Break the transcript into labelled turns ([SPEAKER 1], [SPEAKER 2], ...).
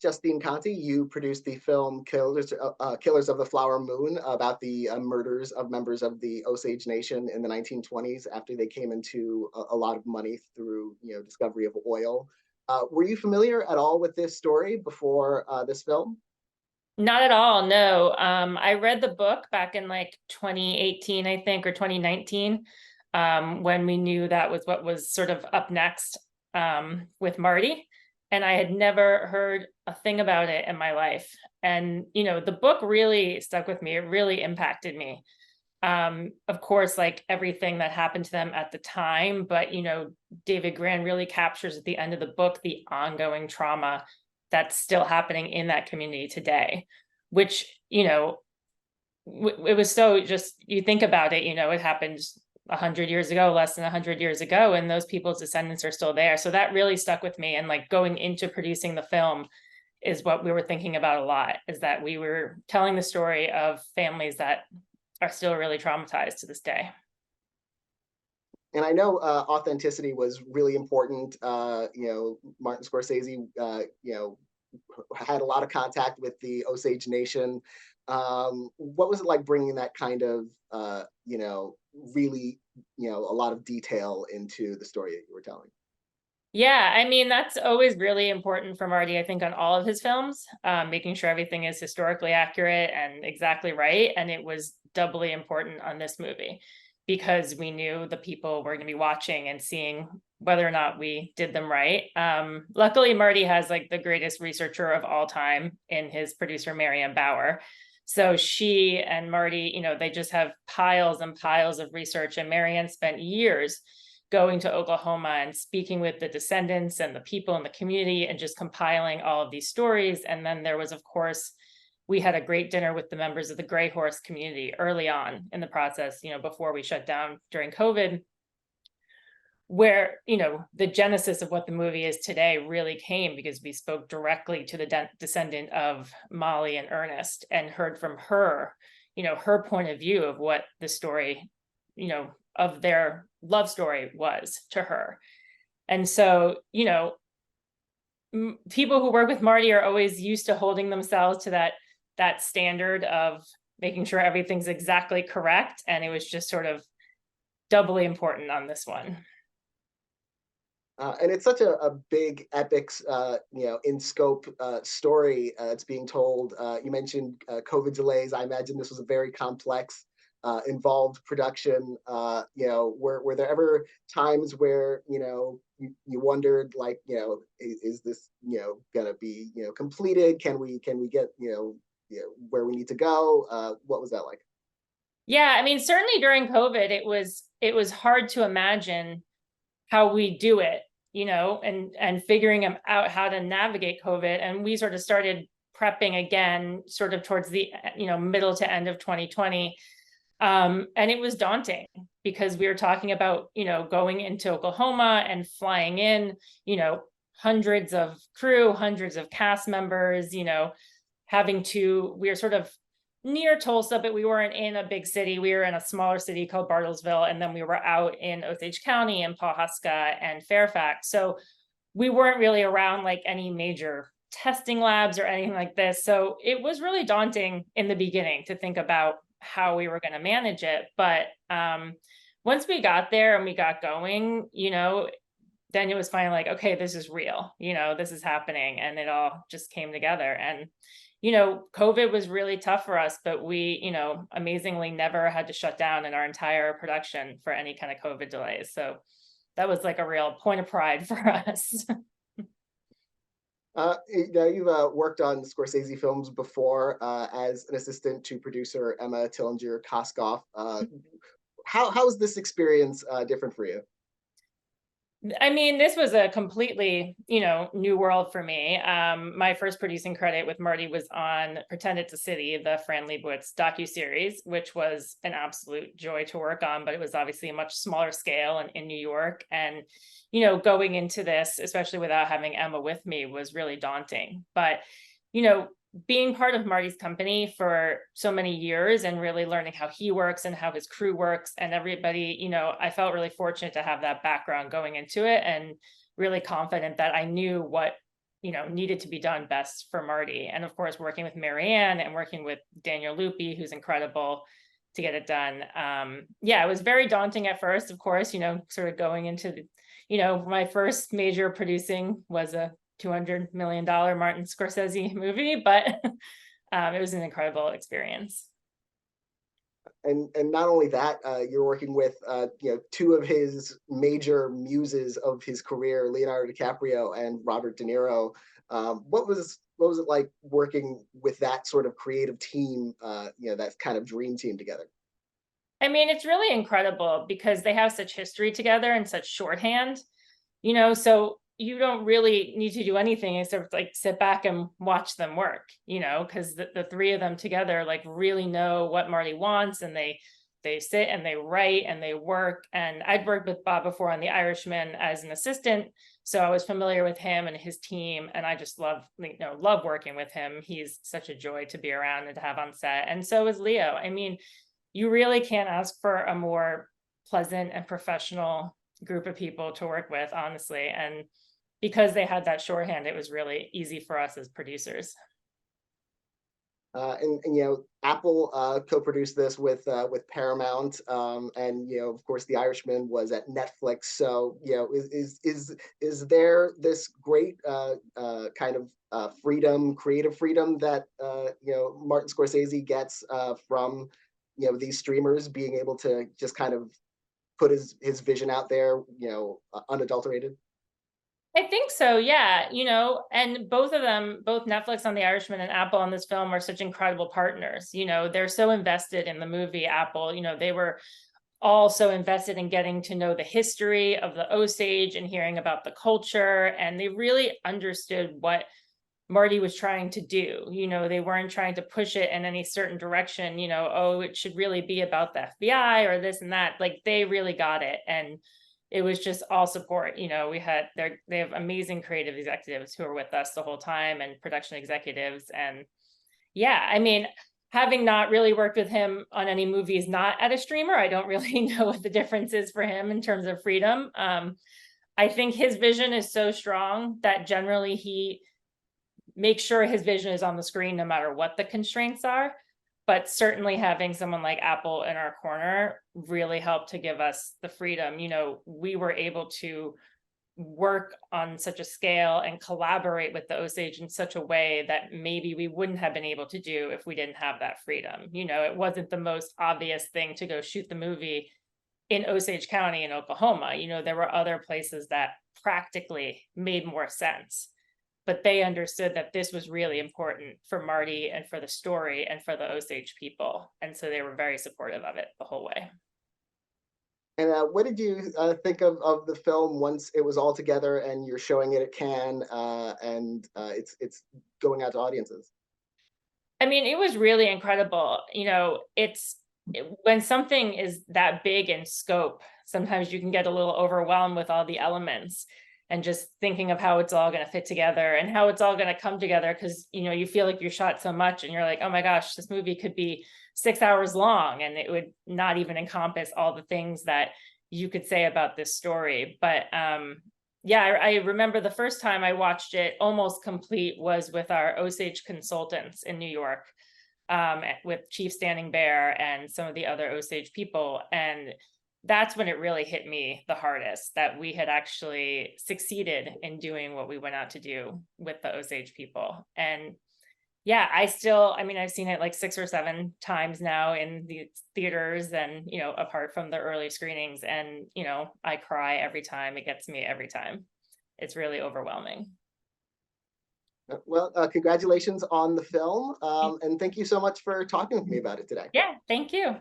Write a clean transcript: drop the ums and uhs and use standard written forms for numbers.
[SPEAKER 1] Justine Conte, you produced the film Killers of the Flower Moon about the murders of members of the Osage Nation in the 1920s after they came into a lot of money through discovery of oil. Were you familiar at all with this story before this film?
[SPEAKER 2] Not at all, no. I read the book back in like 2018, I think, or 2019, when we knew that was what was sort of up next with Marty. And I had never heard a thing about it in my life. And, the book really stuck with me. It really impacted me. Of course, like everything that happened to them at the time, but, David Grann really captures at the end of the book the ongoing trauma that's still happening in that community today, which, it was so just, you think about it, it happened 100 years ago, less than 100 years ago, and those people's descendants are still there. So that really stuck with me. And like going into producing the film is what we were thinking about a lot, is that we were telling the story of families that are still really traumatized to this day.
[SPEAKER 1] And I know authenticity was really important. Martin Scorsese, had a lot of contact with the Osage Nation. What was it like bringing that kind of, really, a lot of detail into the story that you were telling?
[SPEAKER 2] Yeah, I mean, that's always really important for Marty, I think, on all of his films, making sure everything is historically accurate and exactly right. And it was doubly important on this movie because we knew the people were going to be watching and seeing whether or not we did them right. Luckily, Marty has like the greatest researcher of all time in his producer, Marianne Bauer. So she and Marty, they just have piles and piles of research. And Marianne spent years going to Oklahoma and speaking with the descendants and the people in the community and just compiling all of these stories. And then there was, of course, we had a great dinner with the members of the Gray Horse community early on in the process, before we shut down during COVID, where, the genesis of what the movie is today really came because we spoke directly to the descendant of Molly and Ernest and heard from her, her point of view of what the story, of their love story was to her. And so, people who work with Marty are always used to holding themselves to that standard of making sure everything's exactly correct. And it was just sort of doubly important on this one.
[SPEAKER 1] And it's such a big, epic, in scope story that's being told. You mentioned COVID delays. I imagine this was a very complex, involved production. Were there ever times where you wondered, like, is this gonna be completed? Can we get where we need to go? What was that like?
[SPEAKER 2] Yeah, I mean, certainly during COVID, it was hard to imagine how we do it, and figuring out how to navigate COVID. And we sort of started prepping again, sort of towards the middle to end of 2020. And it was daunting because we were talking about going into Oklahoma and flying in, hundreds of crew, hundreds of cast members, we were sort of near Tulsa, but we weren't in a big city. We were in a smaller city called Bartlesville, and then we were out in Osage County and Pawhuska and Fairfax. So we weren't really around like any major testing labs or anything like this. So it was really daunting in the beginning to think about how we were going to manage it. But once we got there and we got going, Daniel was finally like, okay, this is real, this is happening. And it all just came together. And COVID was really tough for us, but we, amazingly never had to shut down in our entire production for any kind of COVID delays. So that was like a real point of pride for us.
[SPEAKER 1] Now you've worked on Scorsese films before as an assistant to producer Emma Tillinger Koskoff. How is this experience different for you?
[SPEAKER 2] I mean, this was a completely, new world for me. My first producing credit with Marty was on Pretend It's a City, the Fran Lebowitz docuseries, which was an absolute joy to work on, but it was obviously a much smaller scale and in New York. And, going into this, especially without having Emma with me, was really daunting. But, being part of Marty's company for so many years and really learning how he works and how his crew works and everybody, I felt really fortunate to have that background going into it and really confident that I knew what needed to be done best for Marty. And of course, working with Marianne and working with Daniel Lupi, who's incredible, to get it done. Yeah, it was very daunting at first, of course, sort of going into my first major producing was a $200 million Martin Scorsese movie, but it was an incredible experience.
[SPEAKER 1] And not only that, you're working with two of his major muses of his career, Leonardo DiCaprio and Robert De Niro. What was it like working with that sort of creative team? That kind of dream team together.
[SPEAKER 2] I mean, it's really incredible because they have such history together and such shorthand, so you don't really need to do anything except like sit back and watch them work, because the three of them together like really know what Marty wants, and they sit and they write and they work. And I'd worked with Bob before on The Irishman as an assistant, so I was familiar with him and his team, and I just love working with him. He's such a joy to be around and to have on set, and so is Leo. I mean, you really can't ask for a more pleasant and professional group of people to work with, honestly. And because they had that shorthand, it was really easy for us as producers.
[SPEAKER 1] And Apple co-produced this with Paramount, and of course The Irishman was at Netflix. So is there this great kind of creative freedom that Martin Scorsese gets from these streamers being able to just kind of put his vision out there, unadulterated?
[SPEAKER 2] I think so, yeah. And both of them, both Netflix on The Irishman and Apple on this film, are such incredible partners. They're so invested in the movie. Apple, they were all so invested in getting to know the history of the Osage and hearing about the culture. And they really understood what Marty was trying to do. They weren't trying to push it in any certain direction, oh, it should really be about the FBI or this and that. Like, they really got it. And it was just all support. They have amazing creative executives who are with us the whole time, and production executives. And yeah, I mean, having not really worked with him on any movies not at a streamer, I don't really know what the difference is for him in terms of freedom. I think his vision is so strong that generally he makes sure his vision is on the screen no matter what the constraints are. But certainly having someone like Apple in our corner really helped to give us the freedom. We were able to work on such a scale and collaborate with the Osage in such a way that maybe we wouldn't have been able to do if we didn't have that freedom. It wasn't the most obvious thing to go shoot the movie in Osage County in Oklahoma. There were other places that practically made more sense. But they understood that this was really important for Marty and for the story and for the Osage people. And so they were very supportive of it the whole way.
[SPEAKER 1] And what did you think of the film once it was all together and you're showing it at Cannes, and it's going out to audiences?
[SPEAKER 2] I mean, it was really incredible. When something is that big in scope, sometimes you can get a little overwhelmed with all the elements and just thinking of how it's all going to fit together and how it's all going to come together. Because, you feel like you shot so much and you're like, oh my gosh, this movie could be 6 hours long and it would not even encompass all the things that you could say about this story. But yeah, I remember the first time I watched it almost complete was with our Osage consultants in New York, with Chief Standing Bear and some of the other Osage people. And that's when it really hit me the hardest, that we had actually succeeded in doing what we went out to do with the Osage people. And yeah, I've seen it like 6 or 7 times now in the theaters and, apart from the early screenings. And, I cry every time. It gets me every time. It's really overwhelming.
[SPEAKER 1] Well, congratulations on the film. And thank you so much for talking with me about it today.
[SPEAKER 2] Yeah, thank you.